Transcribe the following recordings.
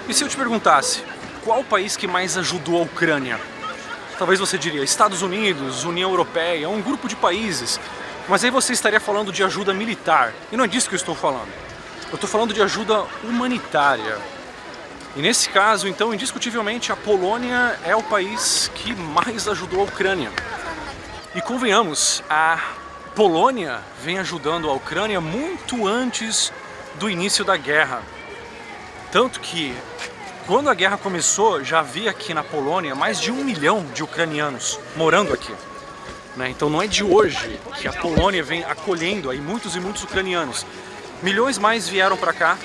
E se eu te perguntasse, qual o país que mais ajudou a Ucrânia? Talvez você diria Estados Unidos, União Europeia, um grupo de países. Mas aí você estaria falando de ajuda militar. E não é disso que eu estou falando. Eu estou falando de ajuda humanitária. E nesse caso, então, indiscutivelmente, a Polônia é o país que mais ajudou a Ucrânia. E convenhamos, a Polônia vem ajudando a Ucrânia muito antes do início da guerra. Tanto que, quando a guerra começou, já havia aqui na Polônia mais de 1 milhão de ucranianos morando aqui. Então não é de hoje que a Polônia vem acolhendo aí muitos e muitos ucranianos. Milhões mais vieram para cá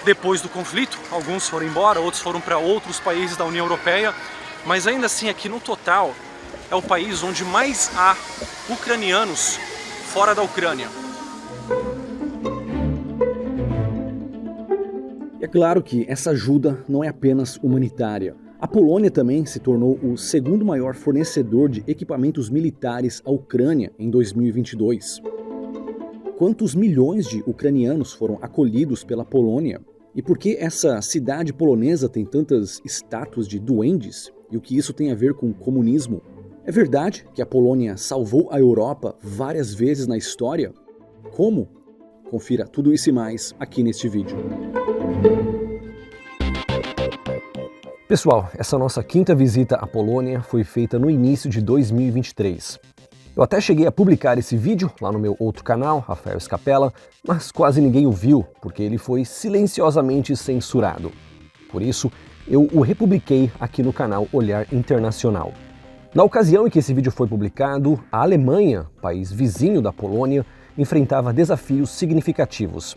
depois do conflito. Alguns foram embora, outros foram para outros países da União Europeia. Mas ainda assim, aqui no total, é o país onde mais há ucranianos fora da Ucrânia. É claro que essa ajuda não é apenas humanitária. A Polônia também se tornou o segundo maior fornecedor de equipamentos militares à Ucrânia em 2022. Quantos milhões de ucranianos foram acolhidos pela Polônia? E por que essa cidade polonesa tem tantas estátuas de duendes? E o que isso tem a ver com o comunismo? É verdade que a Polônia salvou a Europa várias vezes na história? Como? Confira tudo isso e mais aqui neste vídeo. Pessoal, essa nossa quinta visita à Polônia foi feita no início de 2023. Eu até cheguei a publicar esse vídeo lá no meu outro canal, Rafael Scapella, mas quase ninguém o viu, porque ele foi silenciosamente censurado. Por isso, eu o republiquei aqui no canal Olhar Internacional. Na ocasião em que esse vídeo foi publicado, a Alemanha, país vizinho da Polônia, enfrentava desafios significativos.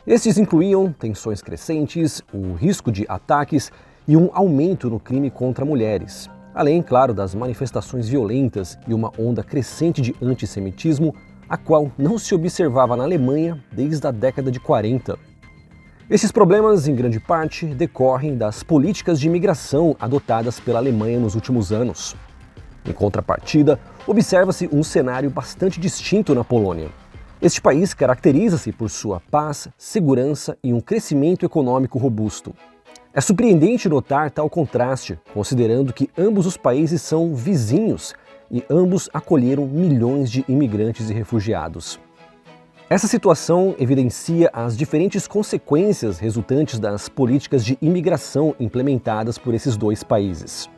Estes incluíam tensões crescentes, o risco de ataques e um aumento no crime contra mulheres, além, claro, das manifestações violentas e uma onda crescente de antissemitismo, a qual não se observava na Alemanha desde a década de 40. Esses problemas, em grande parte, decorrem das políticas de imigração adotadas pela Alemanha nos últimos anos. Em contrapartida, observa-se um cenário bastante distinto na Polônia. Este país caracteriza-se por sua paz, segurança e um crescimento econômico robusto. É surpreendente notar tal contraste, considerando que ambos os países são vizinhos e ambos acolheram milhões de imigrantes e refugiados. Essa situação evidencia as diferentes consequências resultantes das políticas de imigração implementadas por esses dois países.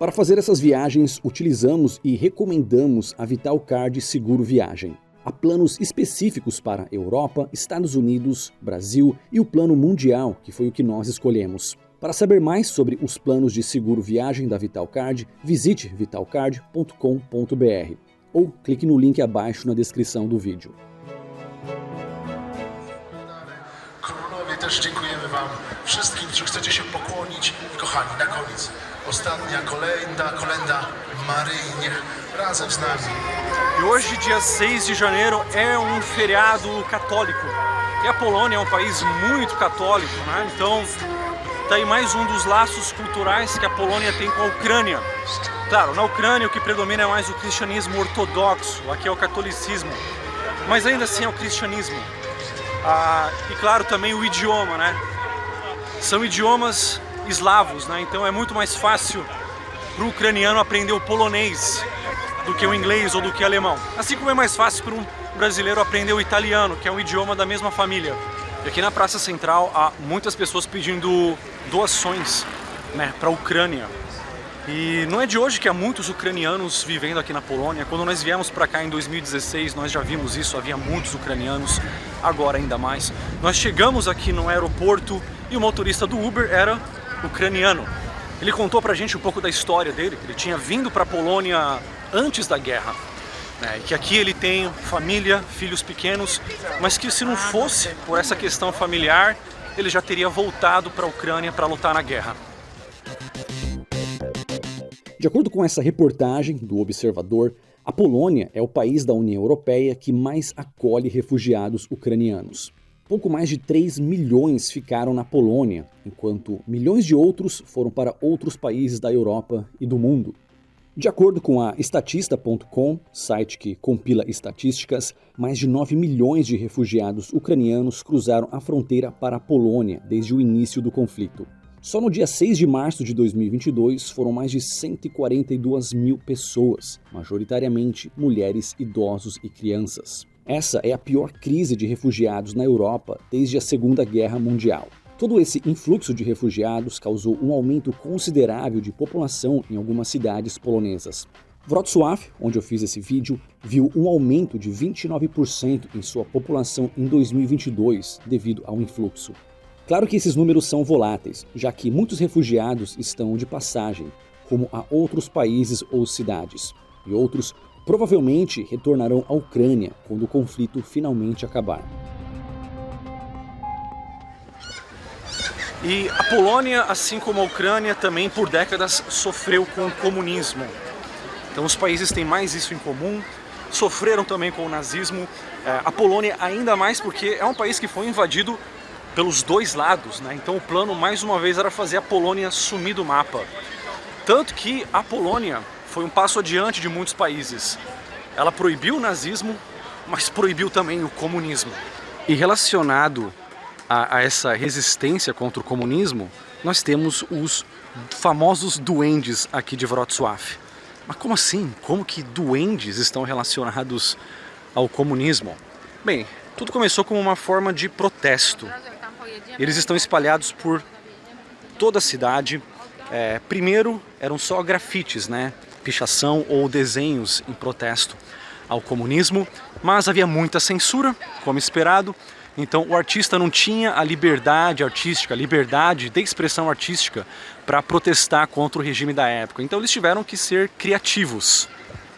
Para fazer essas viagens, utilizamos e recomendamos a Vitalcard Seguro Viagem. Há planos específicos para Europa, Estados Unidos, Brasil e o plano mundial, que foi o que nós escolhemos. Para saber mais sobre os planos de seguro viagem da Vitalcard, visite vitalcard.com.br ou clique no link abaixo na descrição do vídeo. Królowie, też dziękujemy Wam wszystkim, którzy chcecie się pokłonić. Kochani, na koniec ostatnia kolenda Maryi, niech razem z nami. E hoje, dia 6 de janeiro, é um feriado católico. E a Polônia é um país muito católico, né? Então, tá aí mais um dos laços culturais que a Polônia tem com a Ucrânia. Claro, na Ucrânia o que predomina é mais o cristianismo ortodoxo, aqui é o catolicismo. Mas ainda assim é o cristianismo. E claro, também o idioma, né? São idiomas eslavos, né? Então é muito mais fácil para o ucraniano aprender o polonês do que o inglês ou do que o alemão. Assim como é mais fácil para um brasileiro aprender o italiano, que é um idioma da mesma família. E aqui na Praça Central há muitas pessoas pedindo doações, né, para a Ucrânia. E não é de hoje que há muitos ucranianos vivendo aqui na Polônia. Quando nós viemos para cá em 2016, nós já vimos isso, havia muitos ucranianos, agora ainda mais. Nós chegamos aqui no aeroporto e o motorista do Uber era ucraniano. Ele contou pra gente um pouco da história dele, que ele tinha vindo para a Polônia antes da guerra, né, que aqui ele tem família, filhos pequenos, mas que se não fosse por essa questão familiar, ele já teria voltado para a Ucrânia para lutar na guerra. De acordo com essa reportagem do Observador, a Polônia é o país da União Europeia que mais acolhe refugiados ucranianos. Pouco mais de 3 milhões ficaram na Polônia, enquanto milhões de outros foram para outros países da Europa e do mundo. De acordo com a Statista.com, site que compila estatísticas, mais de 9 milhões de refugiados ucranianos cruzaram a fronteira para a Polônia desde o início do conflito. Só no dia 6 de março de 2022 foram mais de 142 mil pessoas, majoritariamente mulheres, idosos e crianças. Essa é a pior crise de refugiados na Europa desde a Segunda Guerra Mundial. Todo esse influxo de refugiados causou um aumento considerável de população em algumas cidades polonesas. Wrocław, onde eu fiz esse vídeo, viu um aumento de 29% em sua população em 2022 devido ao influxo. Claro que esses números são voláteis, já que muitos refugiados estão de passagem, rumo a outros países ou cidades, e outros provavelmente retornarão à Ucrânia quando o conflito finalmente acabar. E a Polônia, assim como a Ucrânia, também por décadas sofreu com o comunismo. Então os países têm mais isso em comum, sofreram também com o nazismo. A Polônia ainda mais porque é um país que foi invadido pelos dois lados, né? Então o plano mais uma vez era fazer a Polônia sumir do mapa. Tanto que a Polônia foi um passo adiante de muitos países. Ela proibiu o nazismo, mas proibiu também o comunismo. E relacionado a essa resistência contra o comunismo, nós temos os famosos duendes aqui de Wrocław. Mas como assim? Como que duendes estão relacionados ao comunismo? Bem, tudo começou como uma forma de protesto. Eles estão espalhados por toda a cidade. Primeiro eram só grafites, né? Pichação ou desenhos em protesto ao comunismo, mas havia muita censura, como esperado. Então o artista não tinha a liberdade artística, a liberdade de expressão artística para protestar contra o regime da época. Então eles tiveram que ser criativos.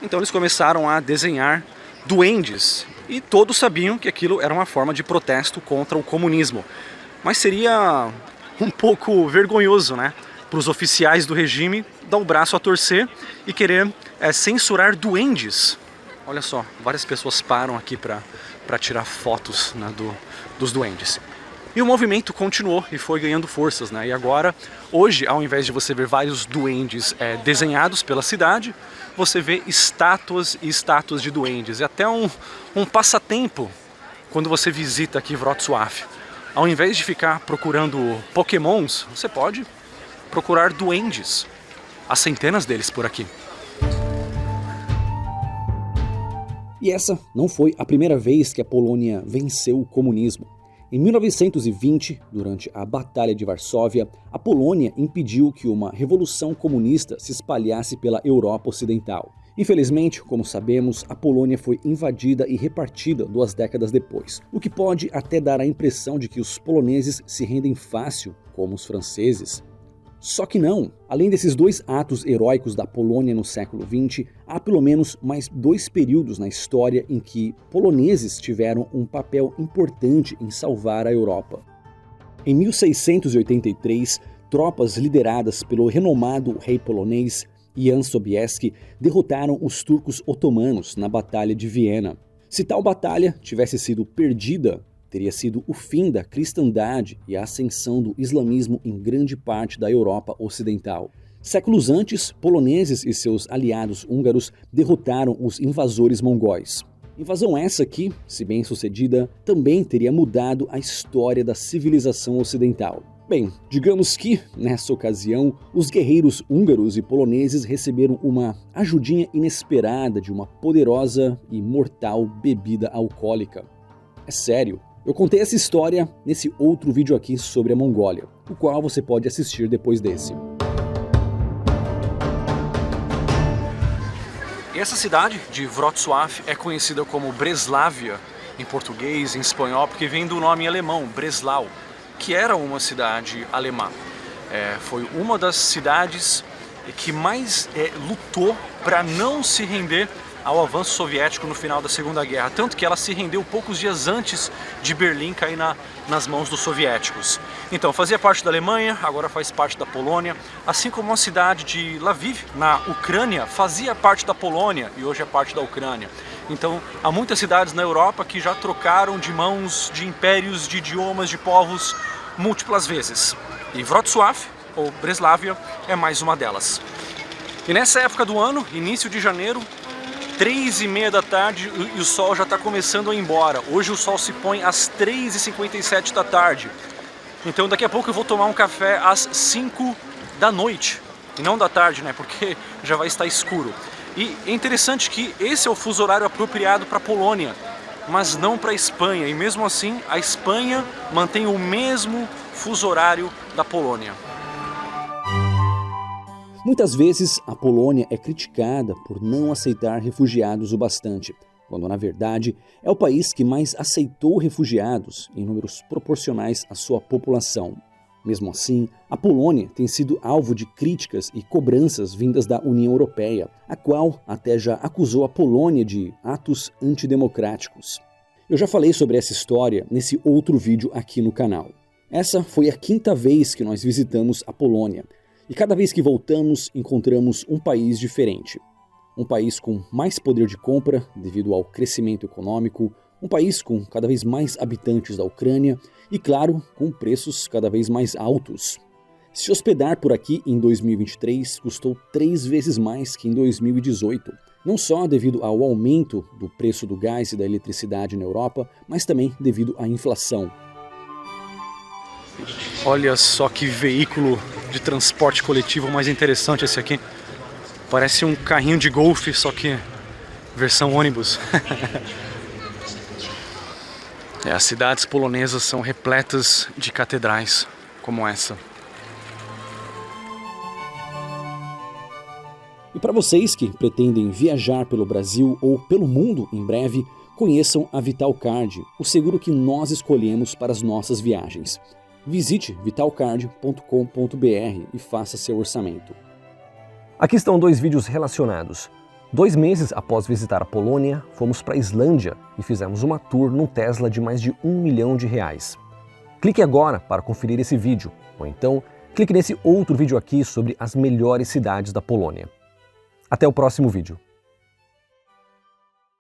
Então eles começaram a desenhar duendes e todos sabiam que aquilo era uma forma de protesto contra o comunismo. Mas seria um pouco vergonhoso, né, para os oficiais do regime dar o braço a torcer e querer censurar duendes. Olha só, várias pessoas param aqui para tirar fotos, né, dos duendes. E o movimento continuou e foi ganhando forças, né? E agora, hoje, ao invés de você ver vários duendes desenhados pela cidade, você vê estátuas e estátuas de duendes. E até um passatempo quando você visita aqui Wrocław. Ao invés de ficar procurando pokémons, você pode procurar duendes. Há centenas deles por aqui. E essa não foi a primeira vez que a Polônia venceu o comunismo. Em 1920, durante a Batalha de Varsóvia, a Polônia impediu que uma revolução comunista se espalhasse pela Europa Ocidental. Infelizmente, como sabemos, a Polônia foi invadida e repartida 2 décadas depois, o que pode até dar a impressão de que os poloneses se rendem fácil, como os franceses. Só que não. Além desses 2 atos heróicos da Polônia no século XX, há pelo menos mais 2 períodos na história em que poloneses tiveram um papel importante em salvar a Europa. Em 1683, tropas lideradas pelo renomado rei polonês Jan Sobieski derrotaram os turcos otomanos na Batalha de Viena. Se tal batalha tivesse sido perdida, teria sido o fim da cristandade e a ascensão do islamismo em grande parte da Europa Ocidental. Séculos antes, poloneses e seus aliados húngaros derrotaram os invasores mongóis. Invasão essa que, se bem sucedida, também teria mudado a história da civilização ocidental. Bem, digamos que, nessa ocasião, os guerreiros húngaros e poloneses receberam uma ajudinha inesperada de uma poderosa e mortal bebida alcoólica. É sério. Eu contei essa história nesse outro vídeo aqui sobre a Mongólia, o qual você pode assistir depois desse. Essa cidade de Wrocław é conhecida como Breslávia em português, em espanhol, porque vem do nome alemão, Breslau, que era uma cidade alemã. Foi uma das cidades que mais lutou para não se render ao avanço soviético no final da Segunda Guerra, tanto que ela se rendeu poucos dias antes de Berlim cair nas mãos dos soviéticos. Então, fazia parte da Alemanha, agora faz parte da Polônia, assim como a cidade de Lviv, na Ucrânia, fazia parte da Polônia e hoje é parte da Ucrânia. Então, há muitas cidades na Europa que já trocaram de mãos de impérios, de idiomas, de povos múltiplas vezes. E Wrocław, ou Breslávia, é mais uma delas. E nessa época do ano, início de janeiro, 3h30 da tarde e o sol já está começando a ir embora. Hoje o sol se põe às 3h57 da tarde. Então daqui a pouco eu vou tomar um café às 5 da noite. E não da tarde, né? Porque já vai estar escuro. E é interessante que esse é o fuso horário apropriado para a Polônia, mas não para a Espanha. E mesmo assim, a Espanha mantém o mesmo fuso horário da Polônia. Muitas vezes a Polônia é criticada por não aceitar refugiados o bastante, quando na verdade é o país que mais aceitou refugiados em números proporcionais à sua população. Mesmo assim, a Polônia tem sido alvo de críticas e cobranças vindas da União Europeia, a qual até já acusou a Polônia de atos antidemocráticos. Eu já falei sobre essa história nesse outro vídeo aqui no canal. Essa foi a 5ª vez que nós visitamos a Polônia, e cada vez que voltamos encontramos um país diferente. Um país com mais poder de compra devido ao crescimento econômico, um país com cada vez mais habitantes da Ucrânia e, claro, com preços cada vez mais altos. Se hospedar por aqui em 2023 custou 3 vezes mais que em 2018, não só devido ao aumento do preço do gás e da eletricidade na Europa, mas também devido à inflação. Olha só que veículo de transporte coletivo mais interessante esse aqui. Parece um carrinho de golfe, só que versão ônibus. As cidades polonesas são repletas de catedrais como essa. E para vocês que pretendem viajar pelo Brasil ou pelo mundo em breve, conheçam a VitalCard, o seguro que nós escolhemos para as nossas viagens. Visite vitalcard.com.br e faça seu orçamento. Aqui estão 2 vídeos relacionados. 2 meses após visitar a Polônia, fomos para a Islândia e fizemos uma tour num Tesla de mais de R$1 milhão. Clique agora para conferir esse vídeo, ou então clique nesse outro vídeo aqui sobre as melhores cidades da Polônia. Até o próximo vídeo.